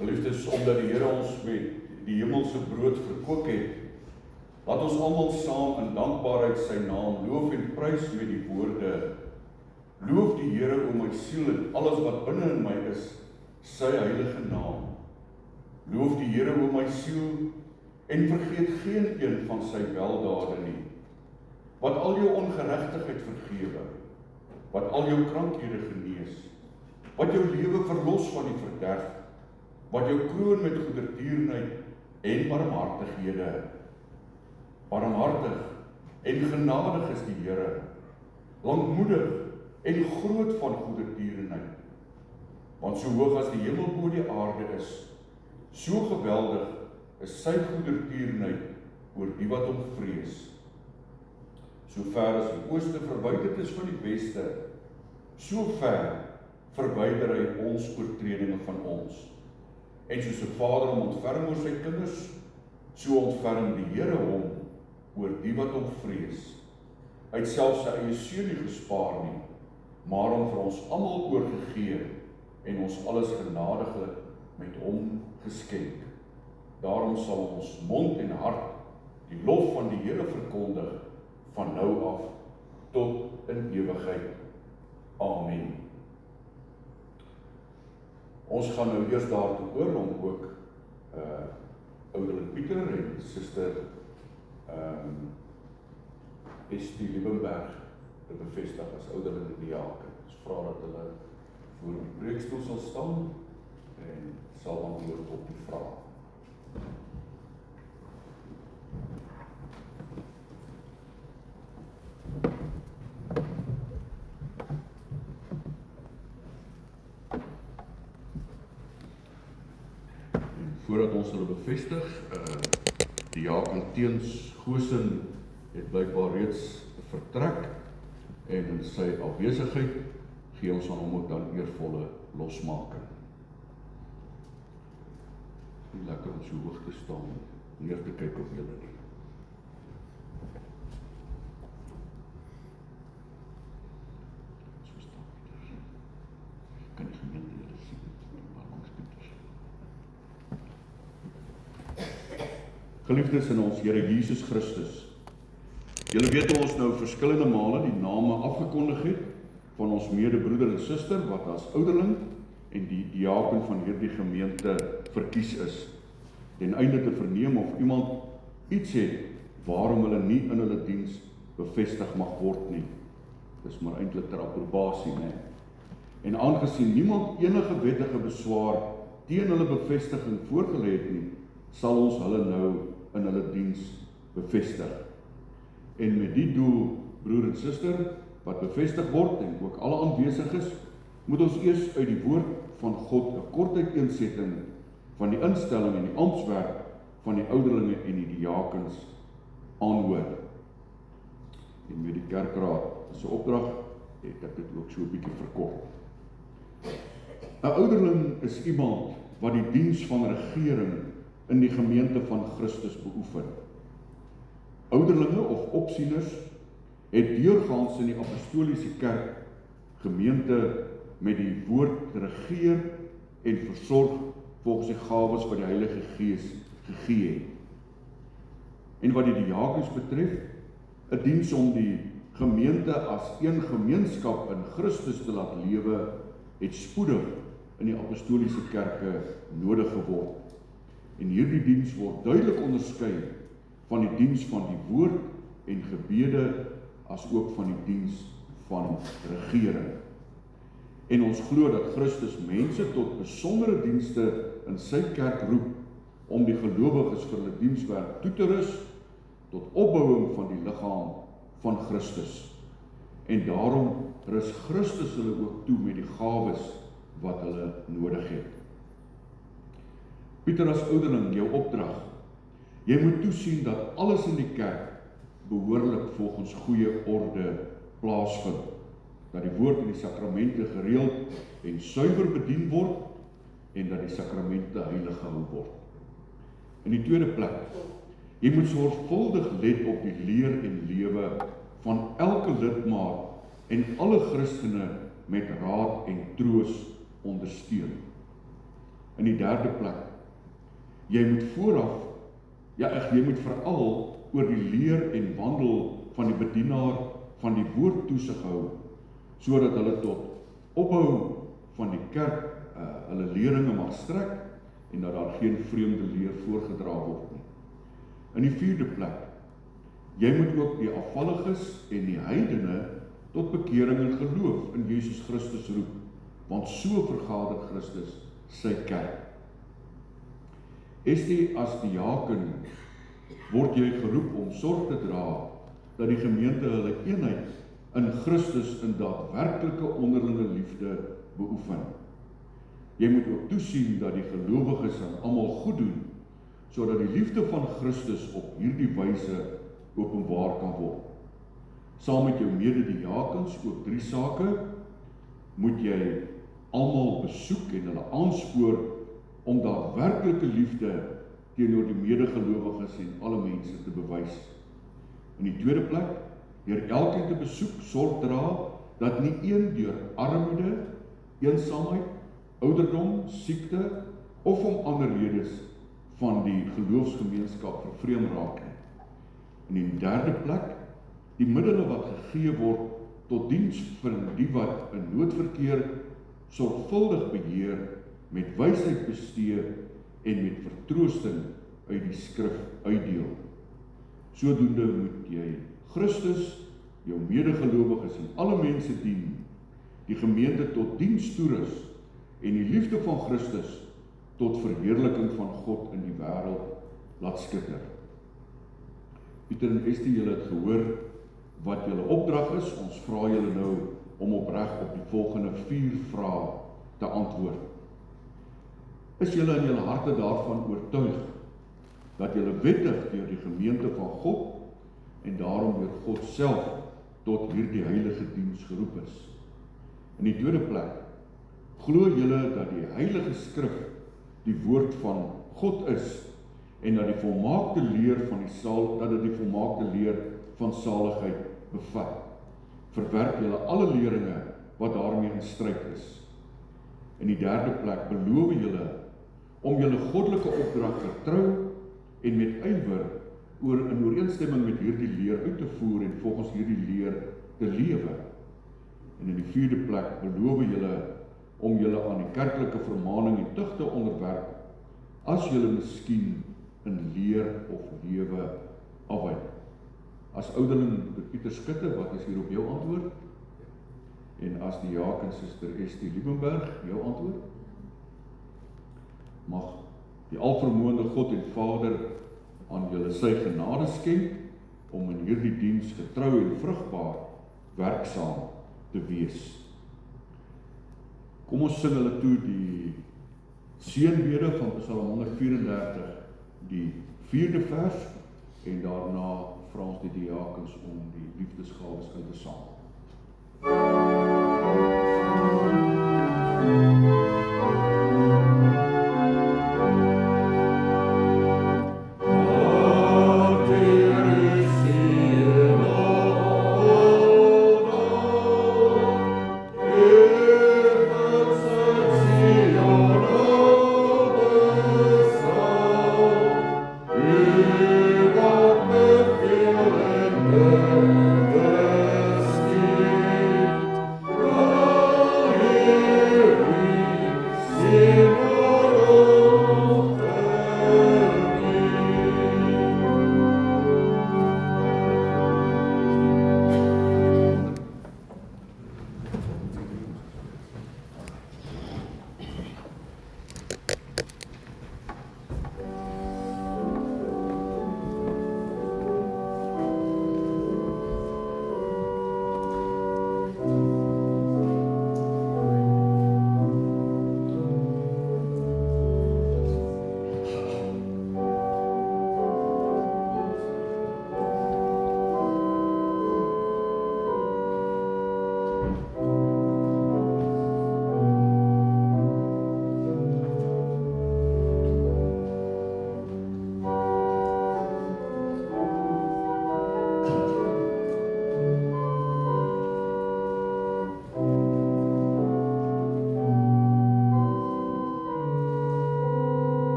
Geliefdes, omdat die Here ons met die hemelse brood verkoop het, laat ons almal saam in dankbaarheid sy naam loof en prys met die woorde: Loof die Here, o my siel, en alles wat binne in my is, sy heilige naam. Loof die Here, o my siel, en vergeet geen een van sy weldade nie, wat al jou ongeregtigheid vergewe, wat al jou krankhede genees, wat jou lewe verlos van die verderf, wat jou kroon met goedertierenheid en barmhartighede. Barmhartig en genadig is die Here, lankmoedig en groot van goedertierenheid. Want so hoog as die hemel bo die aarde is, so geweldig is sy goedertierenheid oor die wat hom vrees. So ver as die ooste verwyderd is van die weste, so ver verwyder hy ons oortredinge van ons. En soos 'n vader hom ontferm oor sy kinders, so ontferm die Here hom oor die wat hom vrees. Hy het self sy eie seun nie gespaar nie, maar hom vir ons almal oorgegee en ons alles genadiglik met hom geskenk. Daarom sal ons mond en hart die lof van die Here verkondig van nou af tot in ewigheid. Amen. Ons gaan nou eers daartoe oor om ook ouderling Pieter en suster Estie Liebenberg te bevestig as ouderling diaken. Ons vra dat hulle voor die preekstoel sal staan en sal antwoord op die vraag. Voordat ons hulle bevestig, diaken Teens Goosen het blykbaar reeds vertrek en in sy afwesigheid gee ons aan hom ook dan eervolle losmaking. Nie lekker om so hoog te staan, neer te kyk op julle nie. So staan Pieter. Kan die gemeente julle sien, maar langs Pieter. Geliefdes in ons Here Jesus Christus, julle weet ons nou verskillende male die name afgekondig het van ons medebroeder en suster wat as ouderling en die diaken van hierdie gemeente verkies is, ten einde te verneem of iemand iets het waarom hulle nie in hulle diens bevestig mag word nie. Dis maar eintlik ter approbasie, né? En aangesien niemand enige wettige beswaar teen hulle bevestiging voorgelê het nie, sal ons hulle nou in hulle diens bevestig. En met die doel, broer en suster, wat bevestig word en ook alle aanwesig is, moet ons eers uit die woord van God 'n kort uiteensetting van die instelling en die amptswerk van die ouderlinge en die diakens aanhoor. En met die kerkraad se opdrag het ek dit ook so 'n bietjie verkort. 'n Ouderling is iemand wat die diens van regering in die gemeente van Christus beoefen. Ouderlinge of opsieners het deurgaans in die apostoliese kerk gemeente met die woord regeer en versorg volgens die gawes wat die Heilige Gees gegee het. En wat die diakens betref, 'n diens om die gemeente as een gemeenskap in Christus te laat lewe, het spoedig in die apostoliese kerke nodig geword. En hierdie diens word duidelik onderskei van die diens van die woord en gebede as ook van die diens van regering. En ons glo dat Christus mense tot besondere dienste in sy kerk roep om die gelowiges vir hulle dienswerk toe te rus tot opbouing van die liggaam van Christus. En daarom rus Christus hulle ook toe met die gawes wat hulle nodig het. Pieter, as ouderling, jou opdrag. Jy moet toesien dat alles in die kerk behoorlik volgens goeie orde plaasvind. Dat die woord en die sakramente gereeld en suiwer bedien word en dat die sakramente heilig gehou word. In die tweede plek, jy moet sorgvuldig let op die leer en lewe van elke lidmaat en alle Christene met raad en troos ondersteun. In die derde plek, jy moet jy moet veral oor die leer en wandel van die bedienaar van die woord toesig hou, sodat hulle tot opbou van die kerk hulle leringe mag strek en dat daar geen vreemde leer voorgedra word nie. In die vierde plek, jy moet ook die afvalliges en die heidene tot bekering en geloof in Jesus Christus roep, want so vergader Christus sy kerk. Estie, as diaken word jy geroep om sorg te dra dat die gemeente hulle eenheid in Christus in daadwerklike onderlinge liefde beoefen. Jy moet ook toesien dat die gelowiges aan almal goed doen, sodat die liefde van Christus op hierdie wyse openbaar kan word. Saam met jou mede-diakens ook 3 sake moet jy almal besoek en hulle aanspoor om daadwerklike liefde teenoor die medegelowiges en alle mense te bewys. In die tweede plek, deur elkeen te besoek, sorg dra dat nie een deur armoede, eensaamheid, ouderdom, siekte of om ander redes van die geloofsgemeenskap vervreem raak nie. In die derde plek, die middele wat gegee word tot diens vir die wat in nood verkeer, sorgvuldig beheer, met wysheid bestee en met vertroosting uit die skrif uitdeel. Sodoende moet jy Christus, jou medegelowiges en alle mense dien, die gemeente tot diens toerus en die liefde van Christus tot verheerliking van God in die wêreld laat skitter. Pieter en Estie, julle het gehoor wat julle opdrag is. Ons vra julle nou om opreg op die volgende 4 vrae te antwoord. Is julle in julle harte daarvan oortuig dat julle wettig deur die gemeente van God en daarom deur God self tot hierdie heilige diens geroep is? In die tweede plek, glo julle dat die heilige skrif die woord van God is en dat dit die volmaakte leer van saligheid bevat? Verwerp julle alle leringe wat daarmee in stryd is? In die derde plek, beloof julle om julle goddelike opdrag getrou en met ywer in ooreenstemming met hierdie leer uit te voer en volgens hierdie leer te lewe? En in die vierde plek, beloof julle om julle aan die kerklike vermaning en tug te onderwerp, as julle miskien in leer of lewe afwyk? As ouderling Pieter Skutte, wat is hier op jou antwoord? En as die diaken Suster Estie Liebenberg, jou antwoord? Mag die alvermoënde God en Vader aan julle sy genade skenk om in hierdie diens getrou en vrugbaar werksaam te wees. Kom ons sing hulle toe die seënbede van Psalm 134, die 4de vers, en daarna vra ons die diakens om die liefdesgawes uit te samel. Yes.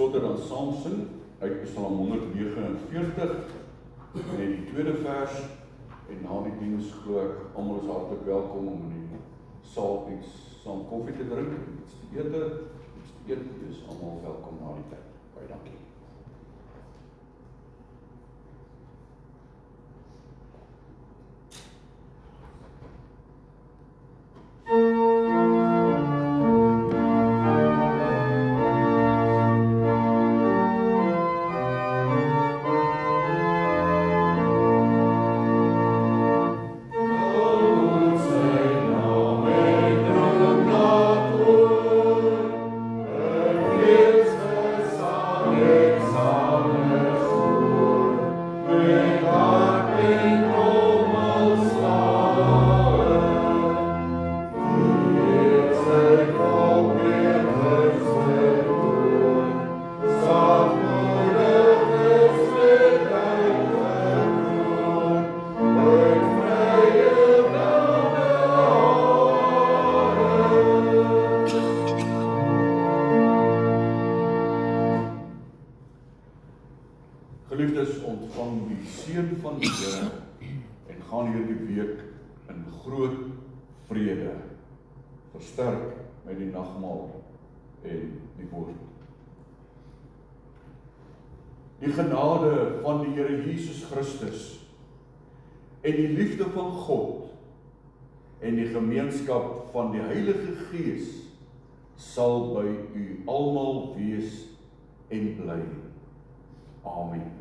tenslotte dan saam sing uit Psalm 149 en die tweede vers, en na die diens glo ek, almal is hartlik welkom om in die saal iets saam koffie te drink, iets te eet, is almal welkom na die tyd. Baie dankie. Geliefdes, ontvang die seën van die Here en gaan hierdie week in groot vrede, versterk met die nagmaal en die woord. Die genade van die Here Jesus Christus en die liefde van God en die gemeenskap van die Heilige Gees sal by u almal wees en bly. Amen.